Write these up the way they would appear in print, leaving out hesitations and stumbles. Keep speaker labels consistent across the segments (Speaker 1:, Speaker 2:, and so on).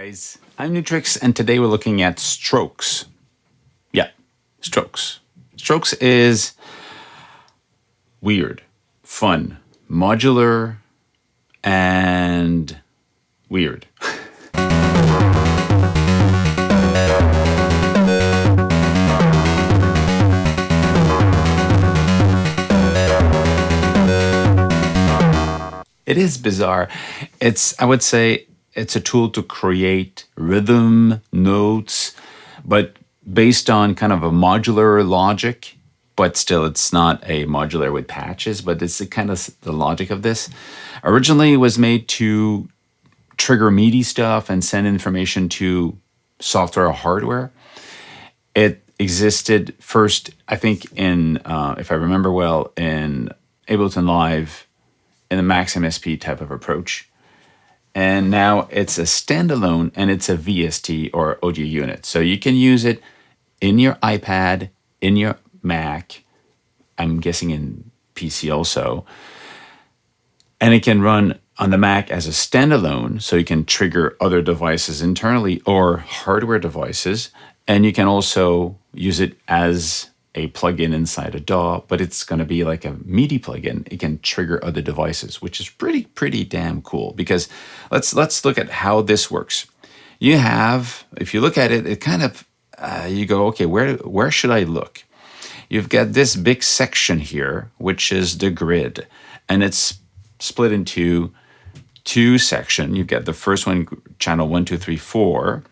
Speaker 1: guys, I'm Nu-Trix, and today we're looking at strokes. Yeah, strokes. Strokes is weird, fun, modular, and weird. It is bizarre. I would say, it's a tool to create rhythm, notes, but based on kind of a modular logic, but still it's not a modular with patches, but it's the logic of this. Originally, it was made to trigger MIDI stuff and send information to software or hardware. It existed first, I think, in, if I remember well, in Ableton Live, in the Max MSP type of approach. And now it's a standalone, and it's a VST or audio unit. So you can use it in your iPad, in your Mac, I'm guessing in PC also. And it can run on the Mac as a standalone, so you can trigger other devices internally or hardware devices. And you can also use it as a plugin inside a DAW, but it's going to be like a MIDI plugin. It can trigger other devices, which is pretty damn cool. Because let's look at how this works. You have, if you look at it, it kind of you go, okay, where should I look? You've got this big section here, which is the grid, and it's split into two sections. You've got the first one, channel 1, 2, 3, 4.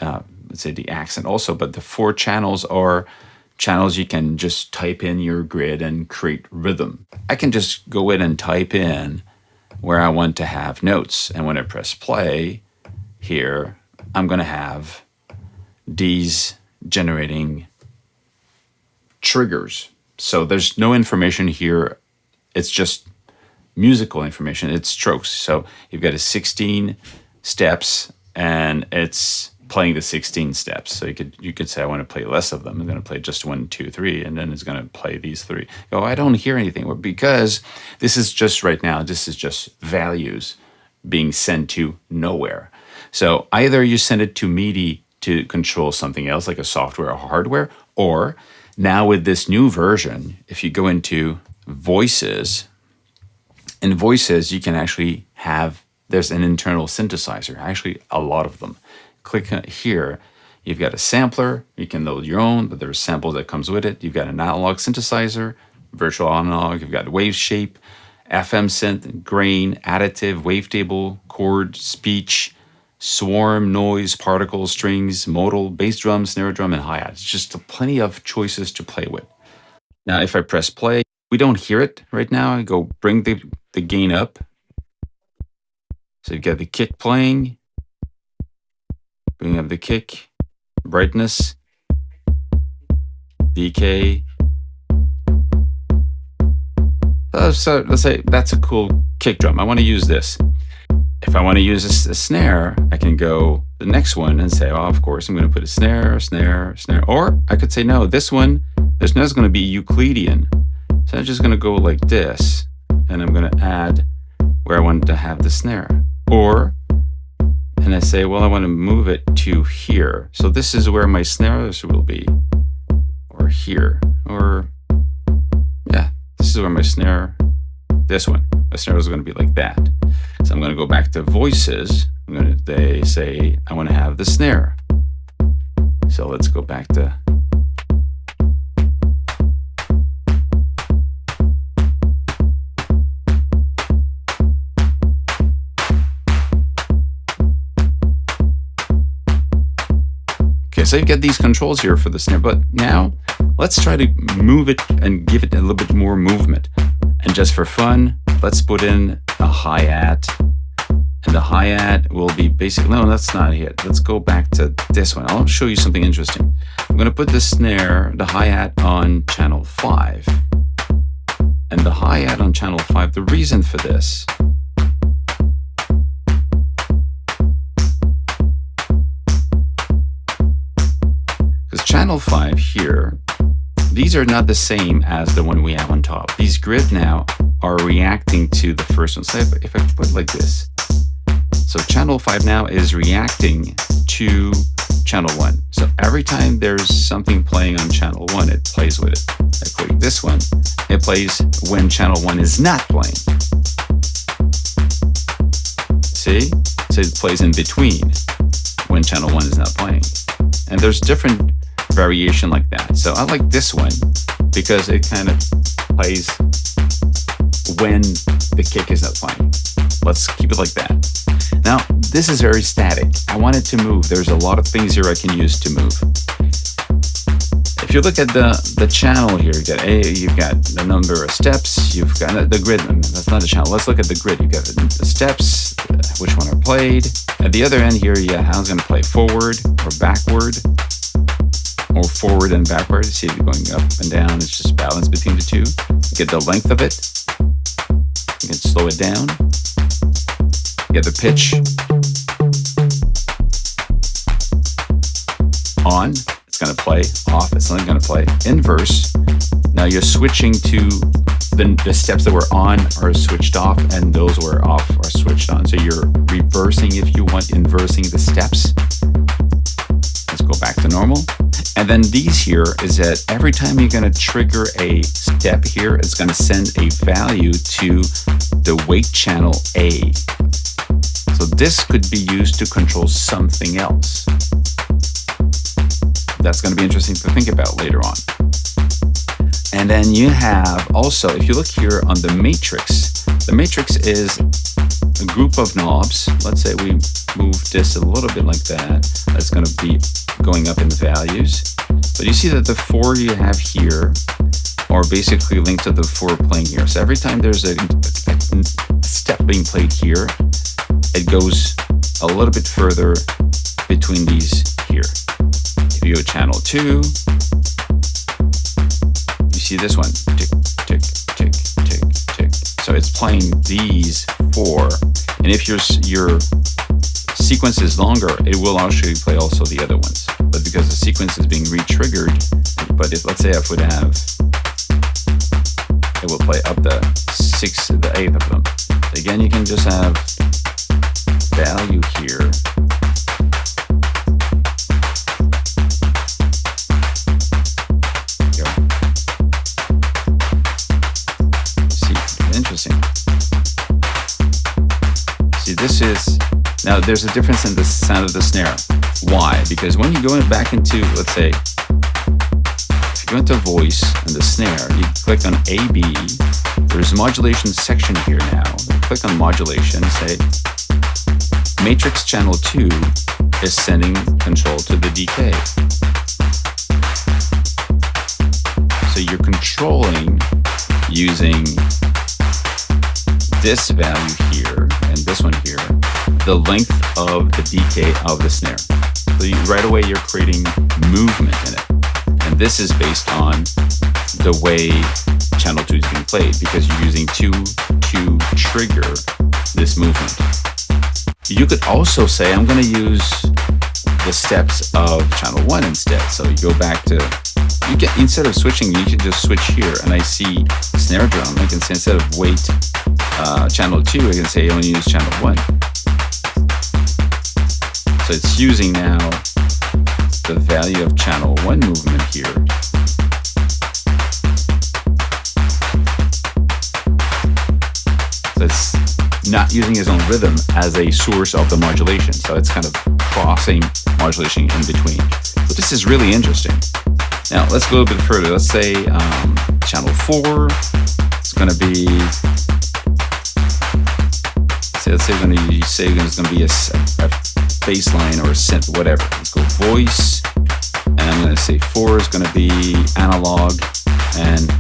Speaker 1: Let's say the accent also, but the 4 channels are channels you can just type in your grid and create rhythm. I can just go in and type in where I want to have notes. And when I press play here, I'm going to have these generating triggers. So there's no information here. It's just musical information. It's strokes. So you've got 16 steps, and it's playing the 16 steps. So you could say, I want to play less of them. I'm going to play just 1, 2, 3, and then it's going to play these 3. Oh, I don't hear anything. Well, because this is just right now, this is just values being sent to nowhere. So either you send it to MIDI to control something else, like a software or hardware, or now with this new version, if you go into voices, in voices, you can actually have, there's an internal synthesizer, actually a lot of them. Click here, you've got a sampler, you can load your own, but there's samples that comes with it. You've got an analog synthesizer, virtual analog, you've got wave shape, FM synth, grain, additive, wavetable, chord, speech, swarm, noise, particles, strings, modal, bass drum, snare drum, and hi-hat. It's just plenty of choices to play with. Now, if I press play, we don't hear it right now. I go bring the gain up. So you've got the kick playing, bring up the kick, brightness, decay. So let's say that's a cool kick drum. I want to use this. If I want to use a snare, I can go the next one and say, oh, of course, I'm going to put a snare, snare, snare. Or I could say, no, this one, this note's going to be Euclidean. So I'm just going to go like this, and I'm going to add where I want to have the snare. Or, and I say, well, I want to move it to here. So this is where my snares will be, or here, or yeah, this is where my snare, this one, the snare is going to be like that. So I'm going to go back to voices. I'm going to say, I want to have the snare. So let's go back to, so you get these controls here for the snare, but now let's try to move it and give it a little bit more movement. And just for fun, let's put in a hi-hat, and the hi-hat will be basically, no, that's not it. Let's go back to this one. I'll show you something interesting. I'm going to put the snare, the hi-hat on channel 5. And the hi-hat on channel 5, the reason for this, channel 5 here, these are not the same as the one we have on top. These grid now are reacting to the first one. So if I put it like this, So channel 5 now is reacting to channel 1. So every time there's something playing on channel 1, it plays with it. I click this one, it plays when channel 1 is not playing. See? So it plays in between when channel 1 is not playing. And there's different variation like that. So I like this one because it kind of plays when the kick is not playing. Let's keep it like that. Now, this is very static. I want it to move. There's a lot of things here I can use to move. If you look at the channel here, you've got the number of steps, you've got the grid. That's not a channel. Let's look at the grid. You've got the steps, which one are played. At the other end here, how it's going to play forward or backward, or forward and backward. See if you're going up and down. It's just balance between the two. You get the length of it. You can slow it down. Get the pitch on. It's going to play off. It's only going to play inverse. Now you're switching to the steps that were on are switched off, and those were off are switched on. So you're reversing, if you want, inversing the steps. Let's go back to normal. And then these here is that every time you're going to trigger a step here, it's going to send a value to the weight channel A. So this could be used to control something else. That's going to be interesting to think about later on. And then you have also, if you look here on the matrix is a group of knobs. Let's say we move this a little bit like that. That's going to be going up in values. But you see that the 4 you have here are basically linked to the 4 playing here. So every time there's a step being played here, it goes a little bit further between these here. If you go channel 2, you see this one, tick, tick, tick, tick, tick. So it's playing these 4. And if your sequence is longer, it will actually play also the other ones. But because the sequence is being re-triggered, but if, let's say I would have, it will play up the 6th, the 8th of them. Again, you can just have value here. See, interesting. See, this is, now there's a difference in the sound of the snare. Why? Because when you go back into, let's say, if you go into voice and the snare, you click on AB, there's a modulation section here now. Click on modulation, say, matrix channel 2 is sending control to the DK. So you're controlling using this value here and this one here, the length of the DK of the snare. So right away you're creating movement in it. And this is based on the way channel 2 is being played, because you're using 2 to trigger this movement. You could also say, I'm going to use the steps of channel 1 instead. So you go back to, instead of switching, you can just switch here. And I see snare drum. I can say, instead of weight channel 2, I can say I only use channel 1. So it's using now the value of channel 1 movement here. So it's not using its own rhythm as a source of the modulation. So it's kind of crossing modulation in between. So this is really interesting. Now let's go a bit further. Let's say channel 4. It's going to be, let's say it's going to be a bass line or a synth, whatever. Let's go voice. And I'm going to say 4 is going to be analog, and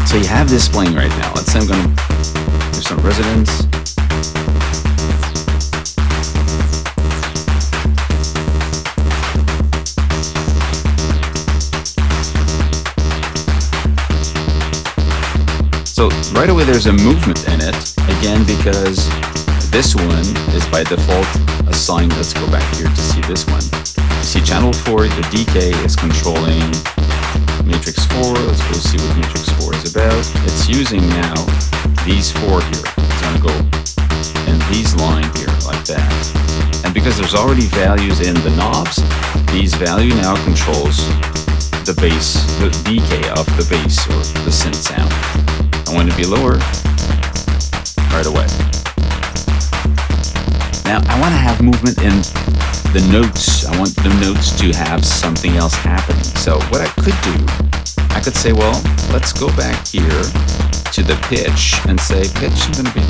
Speaker 1: so you have this playing right now. Let's say I'm going to do some resonance. So right away there's a movement in it, again, because This one is by default assigned. Let's go back here to see this one. You see channel 4, the DK is controlling matrix 4. Let's go see what matrix 4 is about. It's using now these 4 here. It's going to go in these line here like that. And because there's already values in the knobs, these value now controls the bass, the DK of the bass or the synth sound. I want it to be lower right away. Now I want to have movement in the notes. I want the notes to have something else happening. So what I could do, I could say, well, let's go back here to the pitch and say pitch is going to be.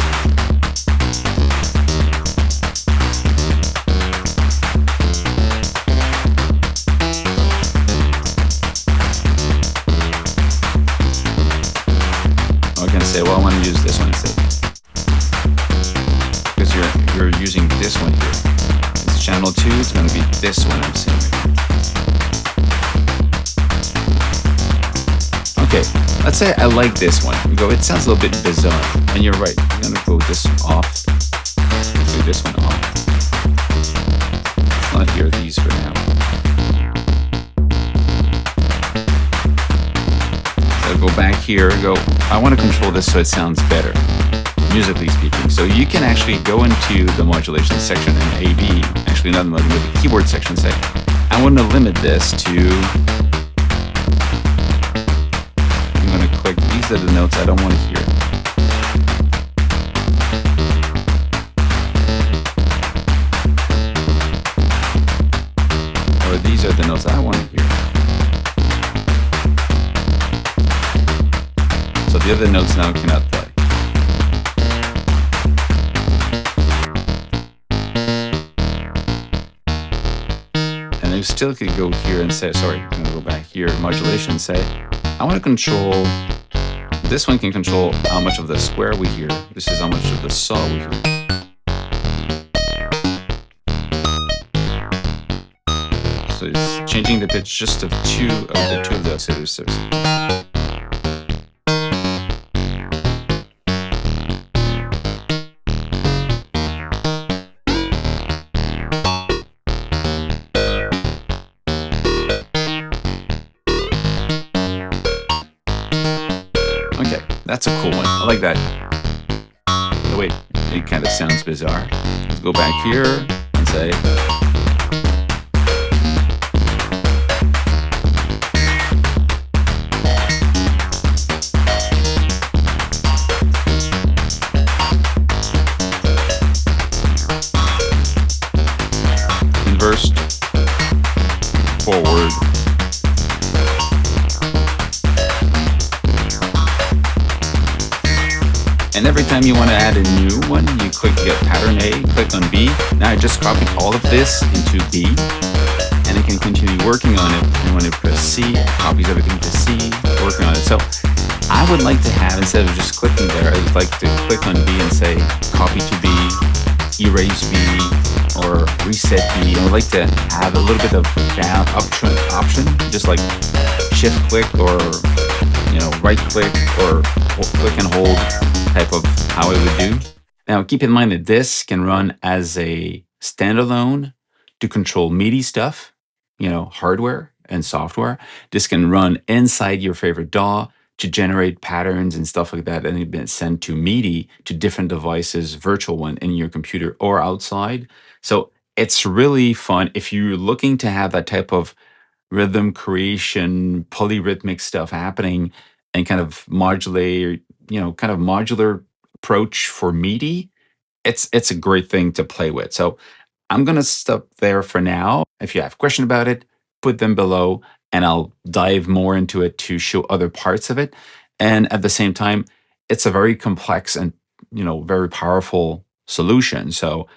Speaker 1: Say, well, I want to use this one instead because you're using this one here. It's channel 2. It's going to be this one I'm saying. Okay, let's say I like this one. You go, it sounds a little bit bizarre, and you're right. I'm going to go this off. Do this one off. Let's not hear these for now. Go back here, go, I want to control this so it sounds better, musically speaking. So you can actually go into the modulation section in AV, actually not in the keyboard section, say, I want to limit this to, I'm going to click, these are the notes I don't want to hear. Or these are the notes I want to hear. So the other notes now cannot play. And you still could go here and say, sorry, I'm going to go back here, modulation, and say, I want to control, this one can control how much of the square we hear. This is how much of the saw we hear. So it's changing the pitch just of two of the oscillators. That's a cool one. I like that. Oh, wait, it kind of sounds bizarre. Let's go back here and say. Inversed, forward. And every time you want to add a new one, you click pattern A, click on B. Now I just copied all of this into B, and it can continue working on it. You want to press C, it copies everything to C, working on it. So I would like to have, instead of just clicking there, I would like to click on B and say copy to B, erase B, or reset B. I would like to have a little bit of down option, just like shift click or right click or click and hold type of how it would do. Now keep in mind that this can run as a standalone to control MIDI stuff, hardware and software. This can run inside your favorite DAW to generate patterns and stuff like that, and it's been sent to MIDI to different devices, virtual one in your computer or outside. So it's really fun if you're looking to have that type of rhythm creation, polyrhythmic stuff happening and kind of modulate, kind of modular approach for MIDI. It's a great thing to play with. So I'm going to stop there for now. If you have a question about it, put them below and I'll dive more into it to show other parts of it. And at the same time, it's a very complex and, very powerful solution. So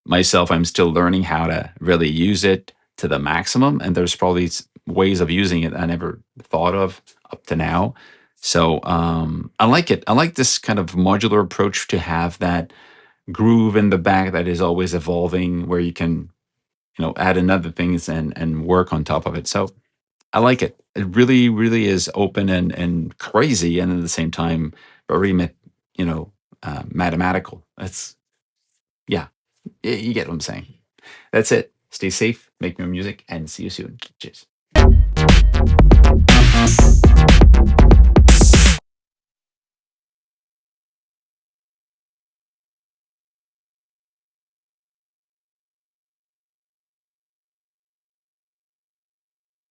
Speaker 1: myself, I'm still learning how to really use it to the maximum. And there's probably ways of using it I never thought of up to now. So I like it. I like this kind of modular approach to have that groove in the back that is always evolving, where you can, add in other things and work on top of it. So I like it. It really, really is open and crazy, and at the same time very, mathematical. Yeah, you get what I'm saying. That's it. Stay safe, make more music, and see you soon. Cheers.